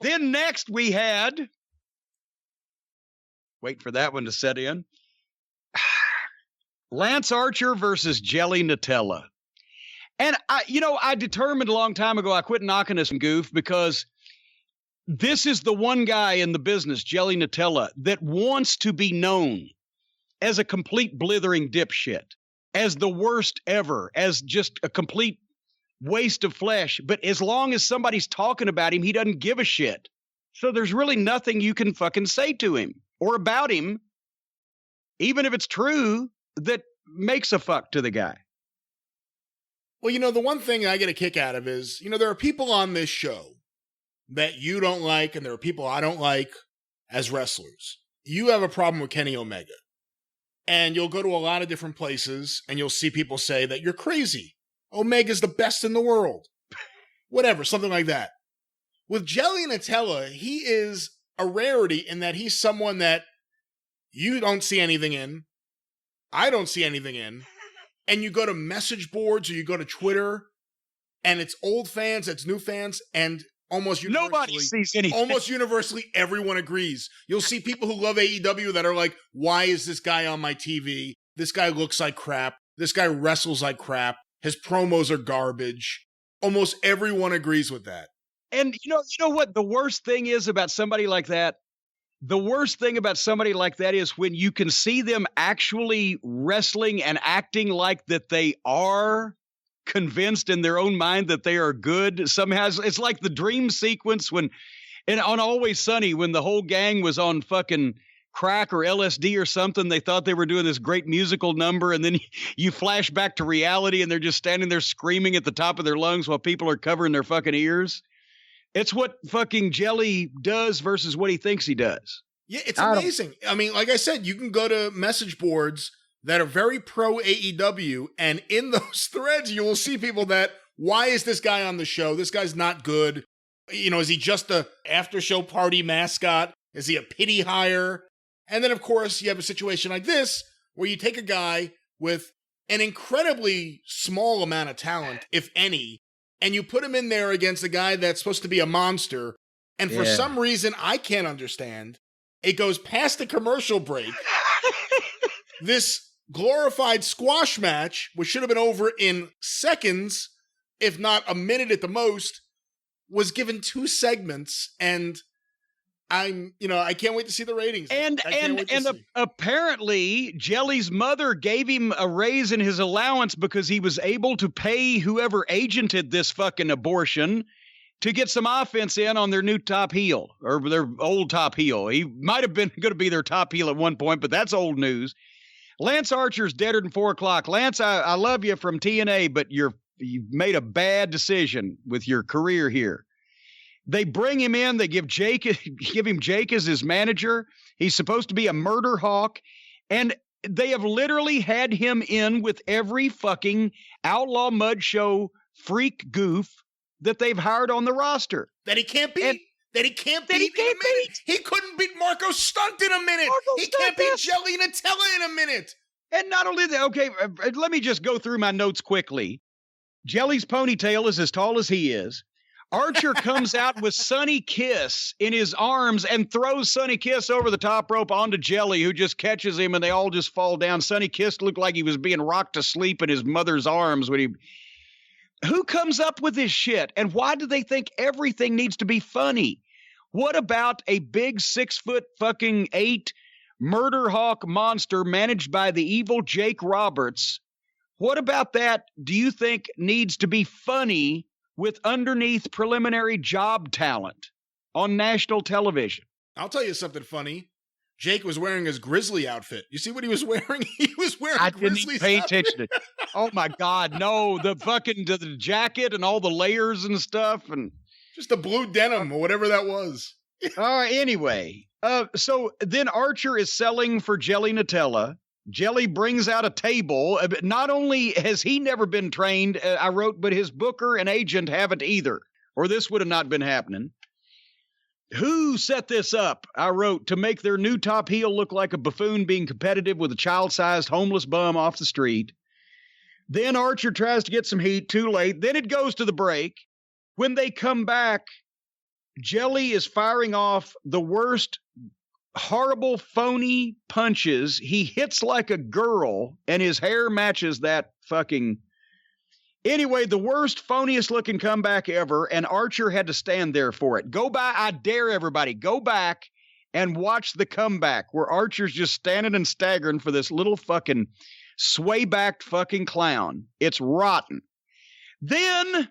Then next we had, wait for that one to set in, Lance Archer versus Jelly Nutella. And I determined a long time ago I quit knocking this goof because this is the one guy in the business, Jelly Nutella, that wants to be known as a complete blithering dipshit, as the worst ever, as just a complete waste of flesh. But as long as somebody's talking about him, he doesn't give a shit. So there's really nothing you can fucking say to him or about him, even if it's true, that makes a fuck to the guy. Well, the one thing I get a kick out of is, there are people on this show that you don't like, and there are people I don't like as wrestlers. You have a problem with Kenny Omega. And you'll go to a lot of different places, and you'll see people say that you're crazy. Omega's the best in the world. Whatever, something like that. With Jelly Nutella, he is a rarity in that he's someone that you don't see anything in. I don't see anything in. And you go to message boards or you go to Twitter, and it's old fans, it's new fans, and almost universally, nobody sees anything. Almost universally, everyone agrees. You'll see people who love AEW that are like, why is this guy on my TV? This guy looks like crap. This guy wrestles like crap. His promos are garbage. Almost everyone agrees with that. And you know what the worst thing is about somebody like that? The worst thing about somebody like that is when you can see them actually wrestling and acting like that they are convinced in their own mind that they are good. Somehow it's like the dream sequence on Always Sunny, when the whole gang was on fucking crack or LSD or something. They thought they were doing this great musical number, and then you flash back to reality and they're just standing there screaming at the top of their lungs while people are covering their fucking ears. It's what fucking Jelly does versus what he thinks he does. Yeah, it's amazing. I mean, like I said, you can go to message boards that are very pro AEW, and in those threads, you will see people that, why is this guy on the show? This guy's not good. Is he just a after-show party mascot? Is he a pity hire? And then, of course, you have a situation like this, where you take a guy with an incredibly small amount of talent, if any, and you put him in there against a guy that's supposed to be a monster, and for some reason I can't understand, it goes past the commercial break. This glorified squash match, which should have been over in seconds, if not a minute at the most, was given 2 segments, and I can't wait to see the ratings. And apparently Jelly's mother gave him a raise in his allowance because he was able to pay whoever agented this fucking abortion to get some offense in on their new top heel, or their old top heel. He might have been going to be their top heel at one point, but that's old news. Lance Archer's deader than 4 o'clock. Lance, I love you from TNA, but you've made a bad decision with your career here. They bring him in. They give him Jake as his manager. He's supposed to be a murder hawk. And they have literally had him in with every fucking Outlaw Mud Show freak goof that they've hired on the roster. That he can't beat. He couldn't beat Marco Stunt in a minute. He can't beat Jelly Nutella in a minute. And not only that, okay, let me just go through my notes quickly. Jelly's ponytail is as tall as he is. Archer comes out with Sonny Kiss in his arms and throws Sonny Kiss over the top rope onto Jelly, who just catches him, and they all just fall down. Sonny Kiss looked like he was being rocked to sleep in his mother's arms when he... Who comes up with this shit? And why do they think everything needs to be funny? What about a big 6'8" murder hawk monster managed by the evil Jake Roberts? What about that do you think needs to be funny with underneath preliminary job talent on national television? I'll tell you something funny. Jake was wearing his Grizzly outfit. You see what he was wearing? He was wearing I Grizzly didn't pay attention to it. Oh my God, no. The jacket and all the layers and stuff. And just the blue denim or whatever that was. Anyway, so then Archer is selling for Jelly Nutella. Jelly brings out a table. Not only has he never been trained, I wrote, but his booker and agent haven't either, or this would have not been happening. Who set this up? I wrote, to make their new top heel look like a buffoon being competitive with a child-sized homeless bum off the street. Then Archer tries to get some heat, too late. Then it goes to the break. When they come back, Jelly is firing off the worst, horrible, phony punches. He hits like a girl, and his hair matches that fucking... Anyway, the worst, phoniest looking comeback ever, and Archer had to stand there for it. Go by, I dare everybody, go back and watch the comeback where Archer's just standing and staggering for this little fucking sway-backed fucking clown. It's rotten. Then,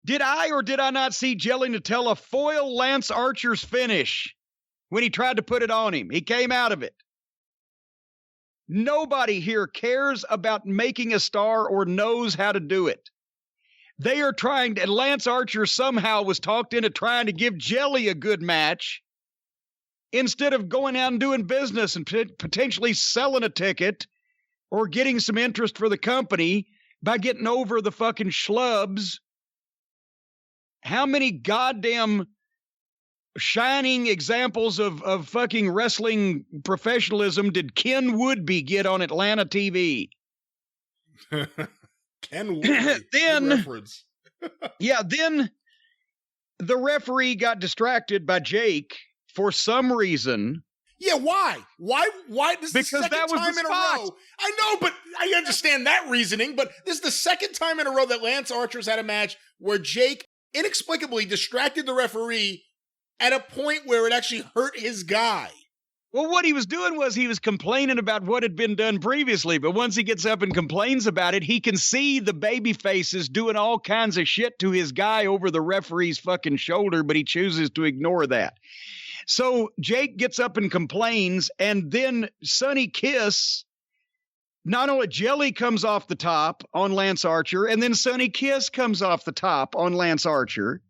did I or did I not see Jelly Nutella foil Lance Archer's finish when he tried to put it on him? He came out of it. Nobody here cares about making a star or knows how to do it. They are trying to, and Lance Archer somehow was talked into trying to give Jelly a good match instead of going out and doing business and potentially selling a ticket or getting some interest for the company by getting over the fucking schlubs. How many goddamn shining examples of fucking wrestling professionalism did Ken Woodby get on Atlanta TV? Ken Woodby. Then, then the referee got distracted by Jake for some reason. Yeah, why? Why? This is the second time in a row. I know, but I understand that reasoning, but this is the second time in a row that Lance Archer's had a match where Jake inexplicably distracted the referee at a point where it actually hurt his guy. Well, what he was doing was he was complaining about what had been done previously, but once he gets up and complains about it, he can see the baby faces doing all kinds of shit to his guy over the referee's fucking shoulder, but he chooses to ignore that. So Jake gets up and complains, and then Sonny Kiss, not only Jelly comes off the top on Lance Archer, and then Sonny Kiss comes off the top on Lance Archer.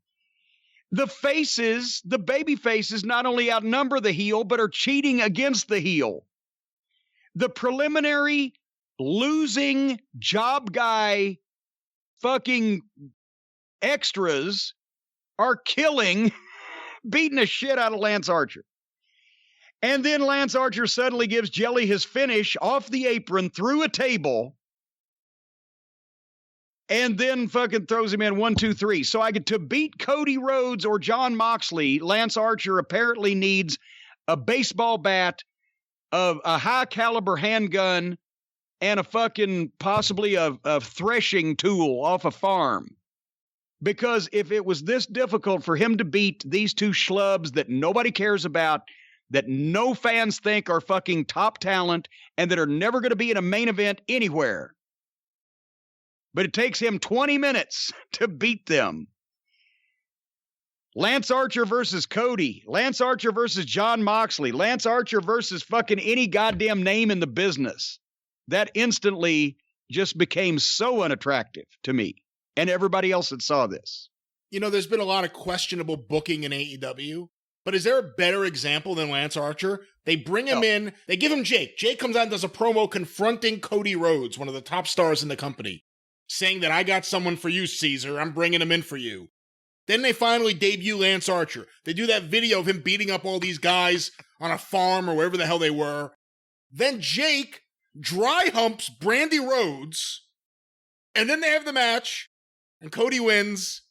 The faces, the baby faces, not only outnumber the heel, but are cheating against the heel. The preliminary losing job guy fucking extras are killing, beating the shit out of Lance Archer. And then Lance Archer suddenly gives Jelly his finish off the apron through a table. And then fucking throws him in 1, 2, 3. So to beat Cody Rhodes or Jon Moxley, Lance Archer apparently needs a baseball bat, a high caliber handgun, and a fucking possibly a threshing tool off a farm. Because if it was this difficult for him to beat these two schlubs that nobody cares about, that no fans think are fucking top talent, and that are never going to be in a main event anywhere, but it takes him 20 minutes to beat them. Lance Archer versus Cody. Lance Archer versus Jon Moxley. Lance Archer versus fucking any goddamn name in the business. That instantly just became so unattractive to me and everybody else that saw this. You know, there's been a lot of questionable booking in AEW, but is there a better example than Lance Archer? They bring him in, they give him Jake. Jake comes out and does a promo confronting Cody Rhodes, one of the top stars in the company, saying that I got someone for you, Caesar. I'm bringing him in for you. Then they finally debut Lance Archer. They do that video of him beating up all these guys on a farm or wherever the hell they were. Then Jake dry humps Brandy Rhodes. And then they have the match. And Cody wins.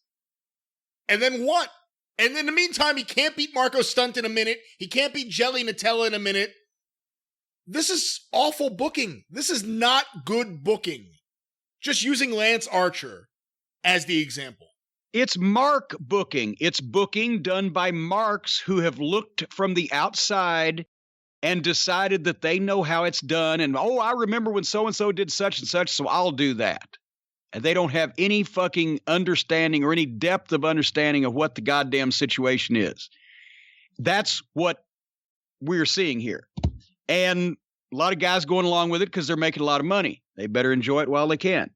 And then what? And in the meantime, he can't beat Marco Stunt in a minute. He can't beat Jelly Nutella in a minute. This is awful booking. This is not good booking. Just using Lance Archer as the example. It's mark booking. It's booking done by marks who have looked from the outside and decided that they know how it's done. And, oh, I remember when so-and-so did such and such, so I'll do that. And they don't have any fucking understanding or any depth of understanding of what the goddamn situation is. That's what we're seeing here. And a lot of guys going along with it because they're making a lot of money. They better enjoy it while they can.